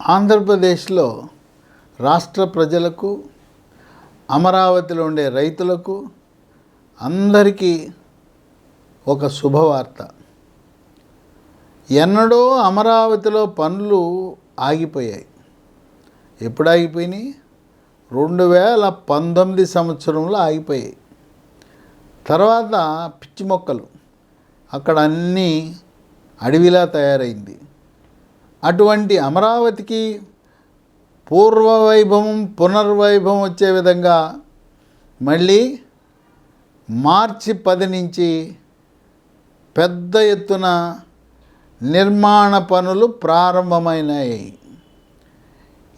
ఆంధ్రప్రదేశ్లో రాష్ట్ర ప్రజలకు, అమరావతిలో ఉండే రైతులకు అందరికీ ఒక శుభవార్త. ఎన్నడో అమరావతిలో పనులు ఆగిపోయాయి. ఎప్పుడు ఆగిపోయినాయి? 2019 సంవత్సరంలో ఆగిపోయాయి. తర్వాత పిచ్చి మొక్కలు అక్కడ అన్నీ అడవిలా తయారైంది. అటువంటి అమరావతికి పూర్వవైభవం, పునర్వైభవం వచ్చే విధంగా మళ్ళీ మార్చి 10 నుంచి పెద్ద ఎత్తున నిర్మాణ పనులు ప్రారంభమైనాయి.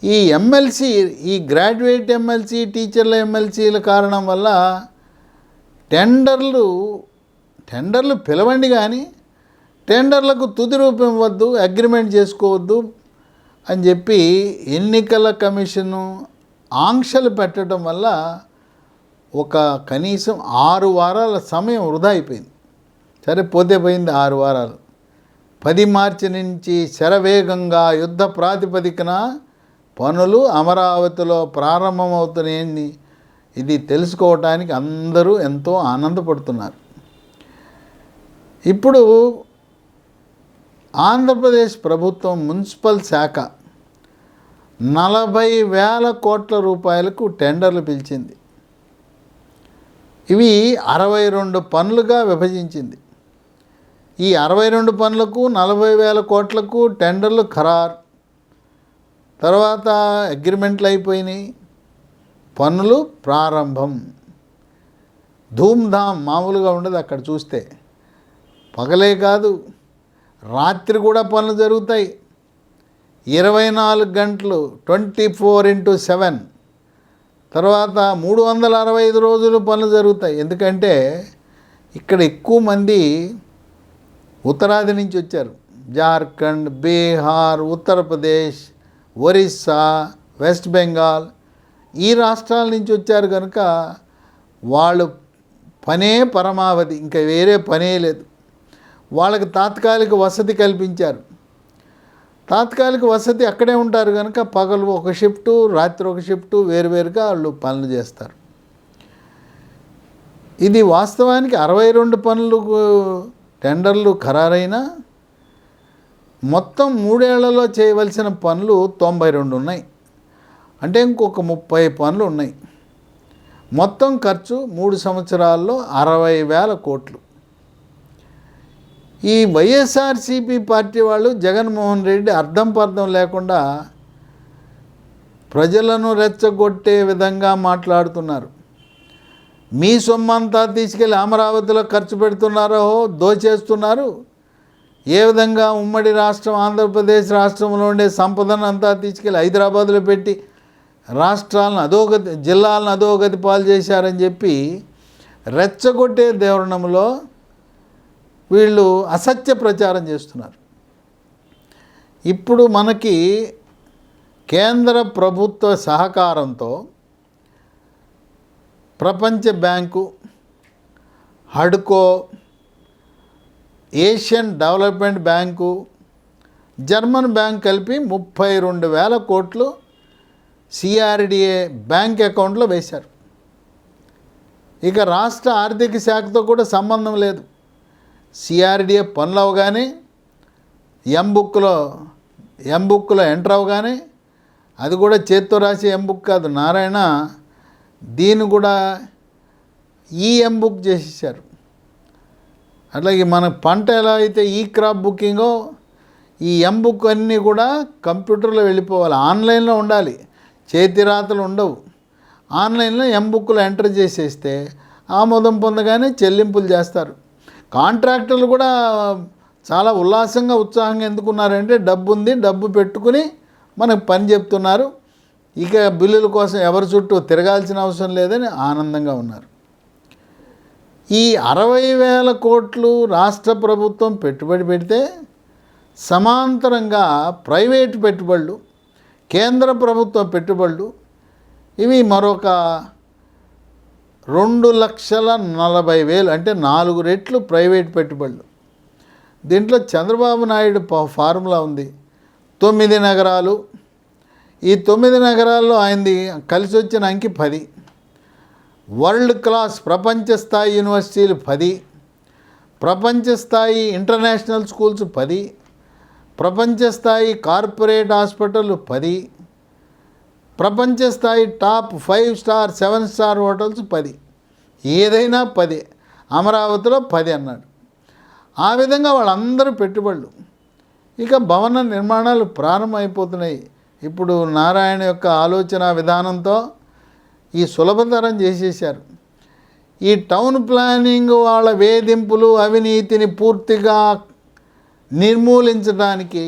ఈ ఎమ్మెల్సీ, ఈ గ్రాడ్యుయేట్ ఎమ్మెల్సీ, టీచర్ల ఎమ్మెల్సీల కారణం వల్ల టెండర్లు పిలవండి కానీ టెండర్లకు తుది రూపం ఇవ్వద్దు, అగ్రిమెంట్ చేసుకోవద్దు అని చెప్పి ఎన్నికల కమిషను ఆంక్షలు పెట్టడం వల్ల ఒక కనీసం 6 వారాల సమయం వృధా అయిపోయింది. సరే, పోతే పోయింది 6 వారాలు. 10 మార్చి నుంచి శరవేగంగా యుద్ధ ప్రాతిపదికన పనులు అమరావతిలో ప్రారంభమవుతున్నాయని ఇది తెలుసుకోవటానికి అందరూ ఎంతో ఆనందపడుతున్నారు. ఇప్పుడు ఆంధ్రప్రదేశ్ ప్రభుత్వం మున్సిపల్ శాఖ 40,000 కోట్ల రూపాయలకు టెండర్లు పిలిచింది. ఇవి 62 పనులుగా విభజించింది. ఈ 62 పనులకు 40,000 కోట్లకు టెండర్లు ఖరారు. తర్వాత అగ్రిమెంట్లు అయిపోయినాయి, పనులు ప్రారంభం. ధూమ్ధామ్ మామూలుగా ఉండదు. అక్కడ చూస్తే పగలే కాదు, రాత్రి కూడా పనులు జరుగుతాయి. 24 గంటలు 24x7. తర్వాత 365 రోజులు పనులు జరుగుతాయి. ఎందుకంటే ఇక్కడ ఎక్కువ మంది ఉత్తరాది నుంచి వచ్చారు. జార్ఖండ్, బీహార్, ఉత్తరప్రదేశ్, ఒరిస్సా, వెస్ట్ బెంగాల్, ఈ రాష్ట్రాల నుంచి వచ్చారు కనుక వాళ్ళు పనే పరమావధి, ఇంకా వేరే పనే లేదు. వాళ్ళకి తాత్కాలిక వసతి కల్పించారు. తాత్కాలిక వసతి అక్కడే ఉంటారు కనుక పగలు ఒక షిఫ్టు, రాత్రి ఒక షిఫ్టు, వేరువేరుగా వాళ్ళు పనులు చేస్తారు. ఇది వాస్తవానికి 62 పనులు టెండర్లు ఖరారైనా మొత్తం 3 ఏళ్లలో చేయవలసిన పనులు 92 ఉన్నాయి. అంటే ఇంకొక 30 పనులు ఉన్నాయి. మొత్తం ఖర్చు 3 సంవత్సరాల్లో 60,000 కోట్లు. ఈ వైఎస్ఆర్సీపీ పార్టీ వాళ్ళు, జగన్మోహన్ రెడ్డి అర్థం పర్థం లేకుండా ప్రజలను రెచ్చగొట్టే విధంగా మాట్లాడుతున్నారు. మీ సొమ్మంతా తీసుకెళ్ళి అమరావతిలో ఖర్చు పెడుతున్నారో, దోచేస్తున్నారు. ఏ విధంగా ఉమ్మడి రాష్ట్రం ఆంధ్రప్రదేశ్ రాష్ట్రంలో ఉండే సంపదను అంతా తీసుకెళ్ళి హైదరాబాద్లో పెట్టి రాష్ట్రాలను జిల్లాలను అధోగతి పాలు చేశారని చెప్పి రెచ్చగొట్టే ధోరణిలో వీళ్ళు అసత్య ప్రచారం చేస్తున్నారు. ఇప్పుడు మనకి కేంద్ర ప్రభుత్వ సహకారంతో ప్రపంచ బ్యాంకు, హడ్కో, Asian development bank, German bank కలిపి 32,000 కోట్లు సిఆర్డిఏ బ్యాంక్ అకౌంట్లో వేశారు. ఇక రాష్ట్ర ఆర్థిక శాఖతో కూడా సంబంధం లేదు. సిఆర్డిఏ పనులు అవగానే ఎంబుక్లో ఎంటర్ అవగానే, అది కూడా చేత్తో రాసి ఎంబుక్ కాదు, నారాయణ, దీన్ని కూడా ఎంబుక్ చేసేసారు. అట్లాగే మన పంట ఎలా అయితే క్రాప్ బుకింగో, ఈ ఎంబుక్ అన్నీ కూడా కంప్యూటర్లో వెళ్ళిపోవాలి, ఆన్లైన్లో ఉండాలి, చేతి రాతలు ఉండవు. ఆన్లైన్లో ఎంబుక్లో ఎంటర్ చేసేస్తే ఆమోదం పొందగానే చెల్లింపులు చేస్తారు. కాంట్రాక్టర్లు కూడా చాలా ఉల్లాసంగా, ఉత్సాహంగా ఎందుకున్నారంటే డబ్బు ఉంది, డబ్బు పెట్టుకుని మనకు పని చెప్తున్నారు, ఇక బిల్లుల కోసం ఎవరి చుట్టూ తిరగాల్సిన అవసరం లేదని ఆనందంగా ఉన్నారు. ఈ 60,000 కోట్లు రాష్ట్ర ప్రభుత్వం పెట్టుబడి పెడితే సమాంతరంగా ప్రైవేటు పెట్టుబడులు, కేంద్ర ప్రభుత్వ పెట్టుబడులు, ఇవి మరొక 2,40,000, అంటే 4 రెట్లు ప్రైవేట్ పెట్టుబడులు. దీంట్లో చంద్రబాబు నాయుడు ఫార్ములా ఉంది. 9 నగరాలు, ఈ 9 నగరాల్లో ఆయనది కలిసి వచ్చిన అంకి 10. వరల్డ్ క్లాస్ ప్రపంచ స్థాయి యూనివర్సిటీలు 10, ప్రపంచ స్థాయి ఇంటర్నేషనల్ స్కూల్స్ 10, ప్రపంచ స్థాయి కార్పొరేట్ హాస్పిటల్ 10, ప్రపంచ స్థాయి టాప్ 5 స్టార్ 7 స్టార్ హోటల్స్ 10. ఏదైనా 10. అమరావతిలో 10 అన్నాడు. ఆ విధంగా వాళ్ళందరూ పెట్టుబడులు. ఇక భవన నిర్మాణాలు ప్రారంభమైపోతున్నాయి. ఇప్పుడు నారాయణ యొక్క ఆలోచన విధానంతో ఈ సులభతరం చేసేసారు. ఈ టౌన్ ప్లానింగ్ వాళ్ళ వేధింపులు అవినీతిని పూర్తిగా నిర్మూలించడానికి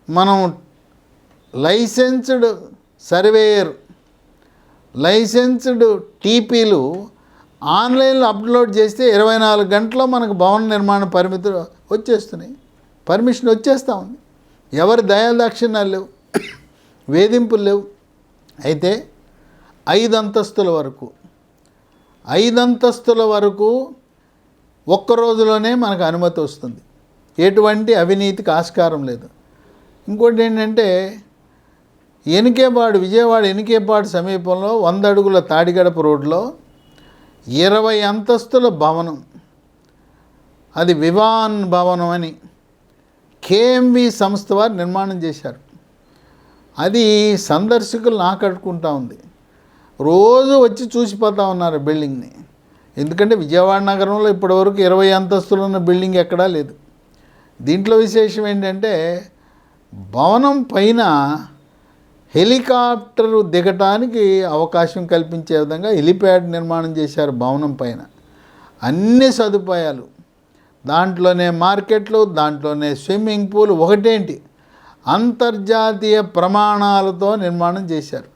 మనం లైసెన్స్డ్ సర్వేయర్, లైసెన్స్డ్ టీపీలు ఆన్లైన్లో అప్లోడ్ చేస్తే 24 గంటల్లో మనకు భవన నిర్మాణ పరిమితులు వచ్చేస్తున్నాయి, పర్మిషన్ వచ్చేస్తూ ఉంది. ఎవరి దయాదాక్షిణ్యాలు లేవు, వేధింపులు లేవు. అయితే 5 అంతస్తుల వరకు ఒక్క రోజులోనే మనకు అనుమతి వస్తుంది. ఎటువంటి అవినీతికి ఆస్కారం లేదు. ఇంకోటి ఏంటంటే విజయవాడ ఎనికేపాడు సమీపంలో 100 అడుగుల తాడిగడప రోడ్లో 20 అంతస్తుల భవనం, అది వివాన్ భవనం అని కేఎంవి సంస్థ వారు నిర్మాణం చేశారు. అది సందర్శకులు ఆకట్టుకుంటా ఉంది. రోజు వచ్చి చూసిపోతూ ఉన్నారు బిల్డింగ్ని. ఎందుకంటే విజయవాడ నగరంలో ఇప్పటివరకు 20 అంతస్తులు ఉన్న బిల్డింగ్ ఎక్కడా లేదు. దీంట్లో విశేషం ఏంటంటే భవనం పైన హెలికాప్టరు దిగటానికి అవకాశం కల్పించే విధంగా హెలిప్యాడ్ నిర్మాణం చేశారు. భవనం పైన అన్ని సదుపాయాలు, దాంట్లోనే మార్కెట్లు, దాంట్లోనే స్విమ్మింగ్ పూల్, ఒకటేంటి అంతర్జాతీయ ప్రమాణాలతో నిర్మాణం చేశారు.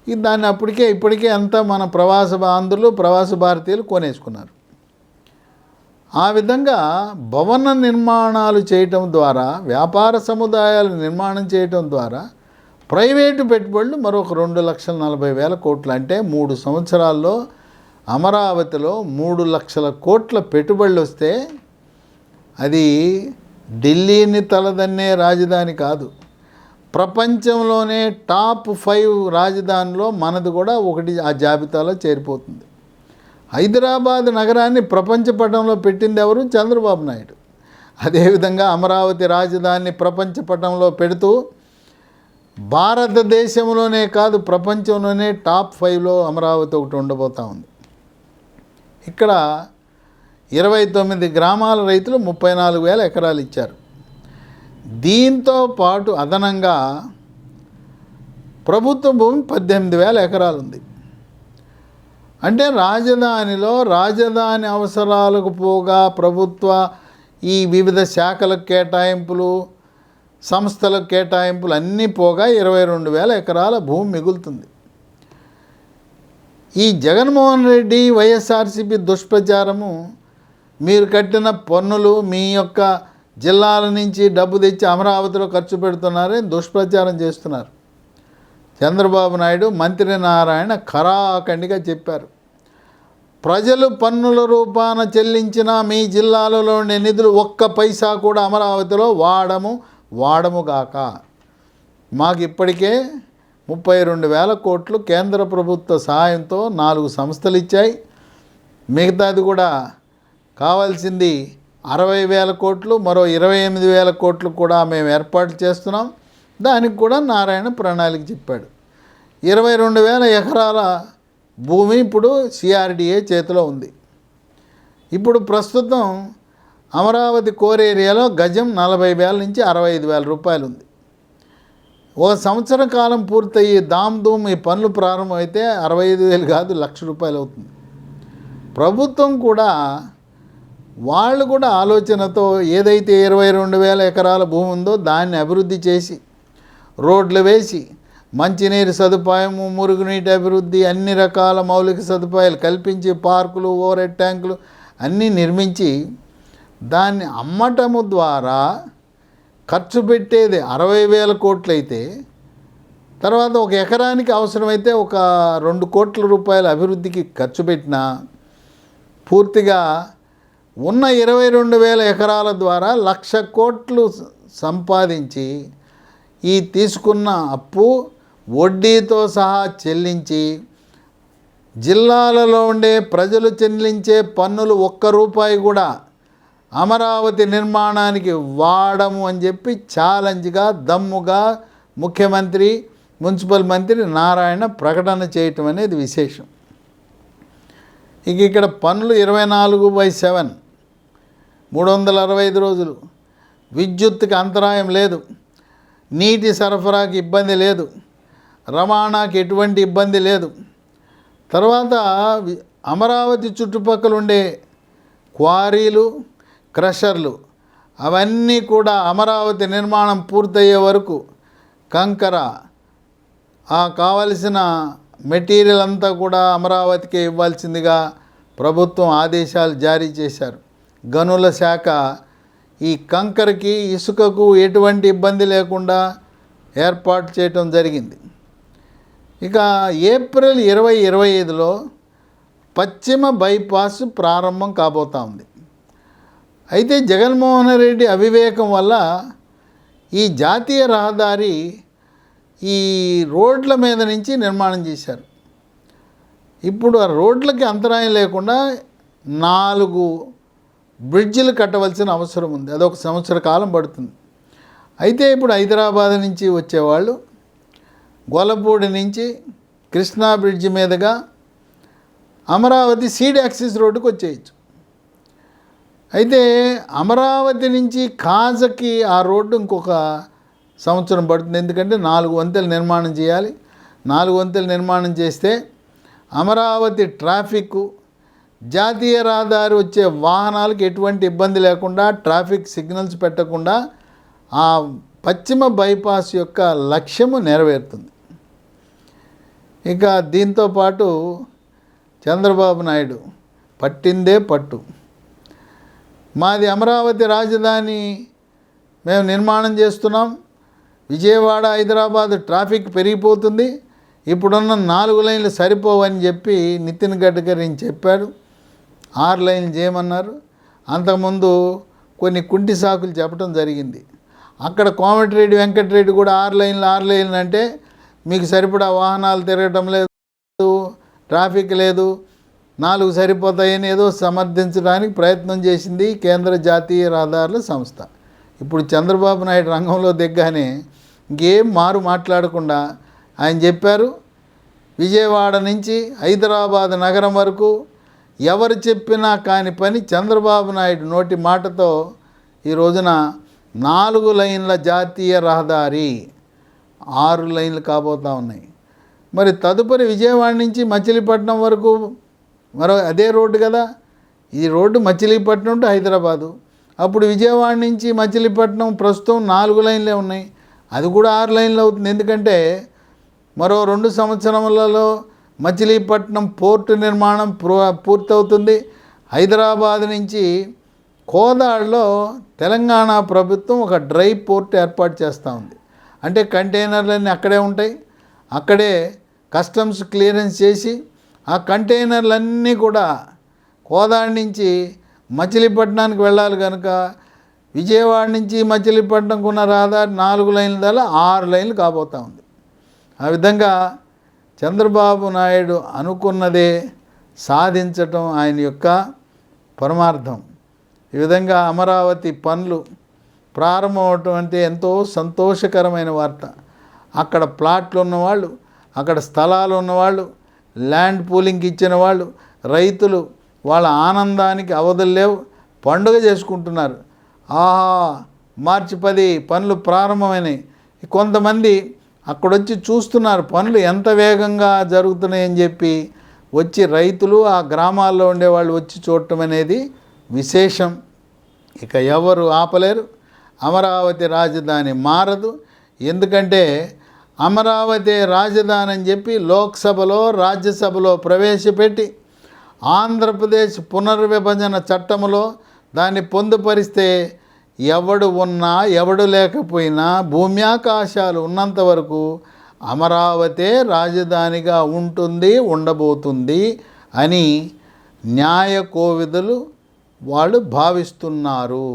దాన్ని ఇప్పటికే అంతా మన ప్రవాస భారతీయులు కొనేసుకున్నారు. ఆ విధంగా భవన నిర్మాణాలు చేయటం ద్వారా, వ్యాపార సముదాయాలు నిర్మాణం చేయటం ద్వారా ప్రైవేటు పెట్టుబడులు మరొక 2,40,000 కోట్లు, అంటే 3 సంవత్సరాల్లో అమరావతిలో 3 లక్షల కోట్ల పెట్టుబడులు వస్తే అది ఢిల్లీని తలదన్నే రాజధాని కాదు. ప్రపంచంలోనే టాప్ 5 రాజధానిలో మనది కూడా ఒకటి ఆ జాబితాలో చేరిపోతుంది. హైదరాబాద్ నగరాన్ని ప్రపంచ పటంలో పెట్టింది ఎవరు? చంద్రబాబు నాయుడు. అదేవిధంగా అమరావతి రాజధానిని ప్రపంచ పటంలో పెడుతూ భారతదేశంలోనే కాదు ప్రపంచంలోనే టాప్ 5లో అమరావతి ఒకటి ఉండబోతూ ఉంది. ఇక్కడ 29 గ్రామాల రైతులు 34,000 ఎకరాలు ఇచ్చారు. దీంతో పాటు అదనంగా ప్రభుత్వ భూమి 18,000 ఎకరాలు ఉంది. అంటే రాజధాని అవసరాలకు పోగా ప్రభుత్వ ఈ వివిధ శాఖలకు కేటాయింపులు, సంస్థలకు కేటాయింపులు అన్నీ పోగా 22,000 ఎకరాల భూమి మిగులుతుంది. ఈ జగన్మోహన్ రెడ్డి వైఎస్ఆర్సీపీ దుష్ప్రచారము, మీరు కట్టిన పన్నులు మీ యొక్క జిల్లాల నుంచి డబ్బు తెచ్చి అమరావతిలో ఖర్చు పెడుతున్నారని దుష్ప్రచారం చేస్తున్నారు. చంద్రబాబు నాయుడు, మంత్రి నారాయణ ఖరాఖండిగా చెప్పారు, ప్రజలు పన్నుల రూపాన చెల్లించిన మీ జిల్లాలలో ఉండే నిధులు ఒక్క పైసా కూడా అమరావతిలో వాడముగాక. మాకు ఇప్పటికే 32,000 కోట్లు కేంద్ర ప్రభుత్వ సహాయంతో 4 సంస్థలు ఇచ్చాయి. మిగతాది కూడా కావాల్సింది 60,000 కోట్లు, మరో 28,000 కోట్లు కూడా మేము ఏర్పాటు చేస్తున్నాం. దానికి కూడా నారాయణ ప్రణాళిక చెప్పాడు. 22,000 ఎకరాల భూమి ఇప్పుడు సిఆర్డిఏ చేతిలో ఉంది. ఇప్పుడు ప్రస్తుతం అమరావతి కోర్ ఏరియాలో గజం 40,000 నుంచి 65,000 రూపాయలు ఉంది. ఒక సంవత్సరం కాలం పూర్తయ్యి దామ్ ఈ పనులు ప్రారంభమైతే 65,000 కాదు, 1,00,000 రూపాయలు అవుతుంది. ప్రభుత్వం కూడా వాళ్ళు కూడా ఆలోచనతో ఏదైతే 22,000 ఎకరాల భూమి ఉందో దాన్ని అభివృద్ధి చేసి, రోడ్లు వేసి, మంచినీరు సదుపాయము, మురుగునీటి అభివృద్ధి, అన్ని రకాల మౌలిక సదుపాయాలు కల్పించి, పార్కులు, ఓవర్ హెడ్ ట్యాంకులు అన్నీ నిర్మించి దాన్ని అమ్మటము ద్వారా ఖర్చు పెట్టేది 60,000 కోట్లు అయితే, తర్వాత ఒక ఎకరానికి అవసరమైతే ఒక 2 కోట్ల రూపాయల అభివృద్ధికి ఖర్చు పెట్టినా పూర్తిగా ఉన్న 22,000 ఎకరాల ద్వారా 1,00,000 కోట్లు సంపాదించి ఈ తీసుకున్న అప్పు వడ్డీతో సహా చెల్లించి జిల్లాలలో ఉండే ప్రజలు చెల్లించే పన్నులు ₹1 కూడా అమరావతి నిర్మాణానికి వాడము అని చెప్పి ఛాలెంజ్గా దమ్ముగా ముఖ్యమంత్రి మున్సిపల్ మంత్రి నారాయణ ప్రకటన చేయటం అనేది విశేషం. ఇక్కడ పనులు 24/7 365 రోజులు, విద్యుత్తుకి అంతరాయం లేదు, నీటి సరఫరాకి ఇబ్బంది లేదు, రవాణాకి ఎటువంటి ఇబ్బంది లేదు. తర్వాత అమరావతి చుట్టుపక్కల ఉండే క్వారీలు, క్రషర్లు అవన్నీ కూడా అమరావతి నిర్మాణం పూర్తయ్యే వరకు కంకర కావలసిన మెటీరియల్ అంతా కూడా అమరావతికి ఇవ్వాల్సిందిగా ప్రభుత్వం ఆదేశాలు జారీ చేశారు. గనుల శాఖ ఈ కంకరకి ఇసుకకు ఎటువంటి ఇబ్బంది లేకుండా ఏర్పాటు చేయటం జరిగింది. ఇక ఏప్రిల్ 2025లో పశ్చిమ బైపాస్ ప్రారంభం కాబోతా ఉంది. అయితే జగన్మోహన్ రెడ్డి అవివేకం వల్ల ఈ జాతీయ రహదారి ఈ రోడ్ల మీద నుంచి నిర్మాణం చేశారు. ఇప్పుడు ఆ రోడ్లకి అంతరాయం లేకుండా 4 బ్రిడ్జిలు కట్టవలసిన అవసరం ఉంది. అదొక సంవత్సర కాలం పడుతుంది. అయితే ఇప్పుడు హైదరాబాద్ నుంచి వచ్చేవాళ్ళు గొల్లపూడి నుంచి కృష్ణా బ్రిడ్జి మీదుగా అమరావతి సీడ్ యాక్సిస్ రోడ్డుకు వచ్చేయచ్చు. అయితే అమరావతి నుంచి కాజకి ఆ రోడ్డు ఇంకొక సంవత్సరం పడుతుంది. ఎందుకంటే 4 వంతెలు నిర్మాణం చేయాలి. 4 వంతెలు నిర్మాణం చేస్తే అమరావతి ట్రాఫిక్, జాతీయ రహదారి వచ్చే వాహనాలకు ఎటువంటి ఇబ్బంది లేకుండా, ట్రాఫిక్ సిగ్నల్స్ పెట్టకుండా ఆ పశ్చిమ బైపాస్ యొక్క లక్ష్యము నెరవేరుతుంది. ఇక దీంతో పాటు చంద్రబాబు నాయుడు పట్టిందే పట్టు. మాది అమరావతి రాజధాని మేము నిర్మాణం చేస్తున్నాం, విజయవాడ హైదరాబాద్ ట్రాఫిక్ పెరిగిపోతుంది, ఇప్పుడున్న 4 లైన్లు సరిపోవని చెప్పి నితిన్ గడ్కరీని చెప్పాడు. 6 లైన్లు చేయమన్నారు. అంతకుముందు కొన్ని కుంటి సాకులు చెప్పడం జరిగింది. అక్కడ కోమటిరెడ్డి వెంకటరెడ్డి కూడా 6 లైన్లు అంటే మీకు సరిపడా వాహనాలు తిరగటం లేదు, ట్రాఫిక్ లేదు, 4 సరిపోతాయని ఏదో సమర్థించడానికి ప్రయత్నం చేసింది కేంద్ర జాతీయ రహదారుల సంస్థ. ఇప్పుడు చంద్రబాబు నాయుడు రంగంలో దిగ్గానే ఇంకేం మాట్లాడకుండా ఆయన చెప్పారు, విజయవాడ నుంచి హైదరాబాద్ నగరం వరకు ఎవరు చెప్పినా కాని పని చంద్రబాబు నాయుడు నోటి మాటతో ఈ రోజున 4 లైన్ల జాతీయ రహదారి 6 లైన్లు కాబోతూ ఉన్నాయి. మరి తదుపరి విజయవాడ నుంచి మచిలీపట్నం వరకు మరో అదే రోడ్డు కదా. ఈ రోడ్డు మచిలీపట్నం టు హైదరాబాదు. అప్పుడు విజయవాడ నుంచి మచిలీపట్నం ప్రస్తుతం 4 లైన్లే ఉన్నాయి, అది కూడా 6 లైన్లు అవుతుంది. ఎందుకంటే మరో 2 సంవత్సరములలో మచిలీపట్నం పోర్టు నిర్మాణం పూర్తవుతుంది. హైదరాబాద్ నుంచి కోదాడలో తెలంగాణ ప్రభుత్వం ఒక డ్రై పోర్ట్ ఏర్పాటు చేస్తూ ఉంది. అంటే కంటైనర్లన్నీ అక్కడే ఉంటాయి, అక్కడే కస్టమ్స్ క్లియరెన్స్ చేసి ఆ కంటైనర్లన్నీ కూడా కోదాడ నుంచి మచిలీపట్నానికి వెళ్ళాలి కనుక విజయవాడ నుంచి మచిలీపట్నంకు ఉన్న రహదారి 4 లైన్ల ద్వారా 6 లైన్లు కాబోతూ ఉంది. ఆ విధంగా చంద్రబాబు నాయుడు అనుకున్నదే సాధించటం ఆయన యొక్క పరమార్థం. ఈ విధంగా అమరావతి పనులు ప్రారంభం అవటం అంటే ఎంతో సంతోషకరమైన వార్త. అక్కడ ప్లాట్లు ఉన్నవాళ్ళు, అక్కడ స్థలాలు ఉన్నవాళ్ళు, ల్యాండ్ పూలింగ్కి ఇచ్చిన వాళ్ళు, రైతులు వాళ్ళ ఆనందానికి అవధులు లేవు, పండుగ చేసుకుంటున్నారు. ఆహా, మార్చి 10 పనులు ప్రారంభమైనాయి. కొంతమంది అక్కడొచ్చి చూస్తున్నారు పనులు ఎంత వేగంగా జరుగుతున్నాయని చెప్పి వచ్చి రైతులు ఆ గ్రామాల్లో ఉండేవాళ్ళు వచ్చి చూడటం అనేది విశేషం. ఇక ఎవరు ఆపలేరు. అమరావతి రాజధాని మారదు. ఎందుకంటే అమరావతి రాజధాని అని చెప్పి లోక్సభలో రాజ్యసభలో ప్రవేశపెట్టి ఆంధ్రప్రదేశ్ పునర్విభజన చట్టంలో దాన్ని పొందుపరిస్తే ఎవడు ఉన్నా ఎవడు లేకపోయినా భూమి ఆకాశాలు ఉన్నంత వరకు అమరావతే రాజధానిగా ఉంటుంది, ఉండబోతుంది అని న్యాయ కోవిదులు వాళ్ళు భావిస్తున్నారు.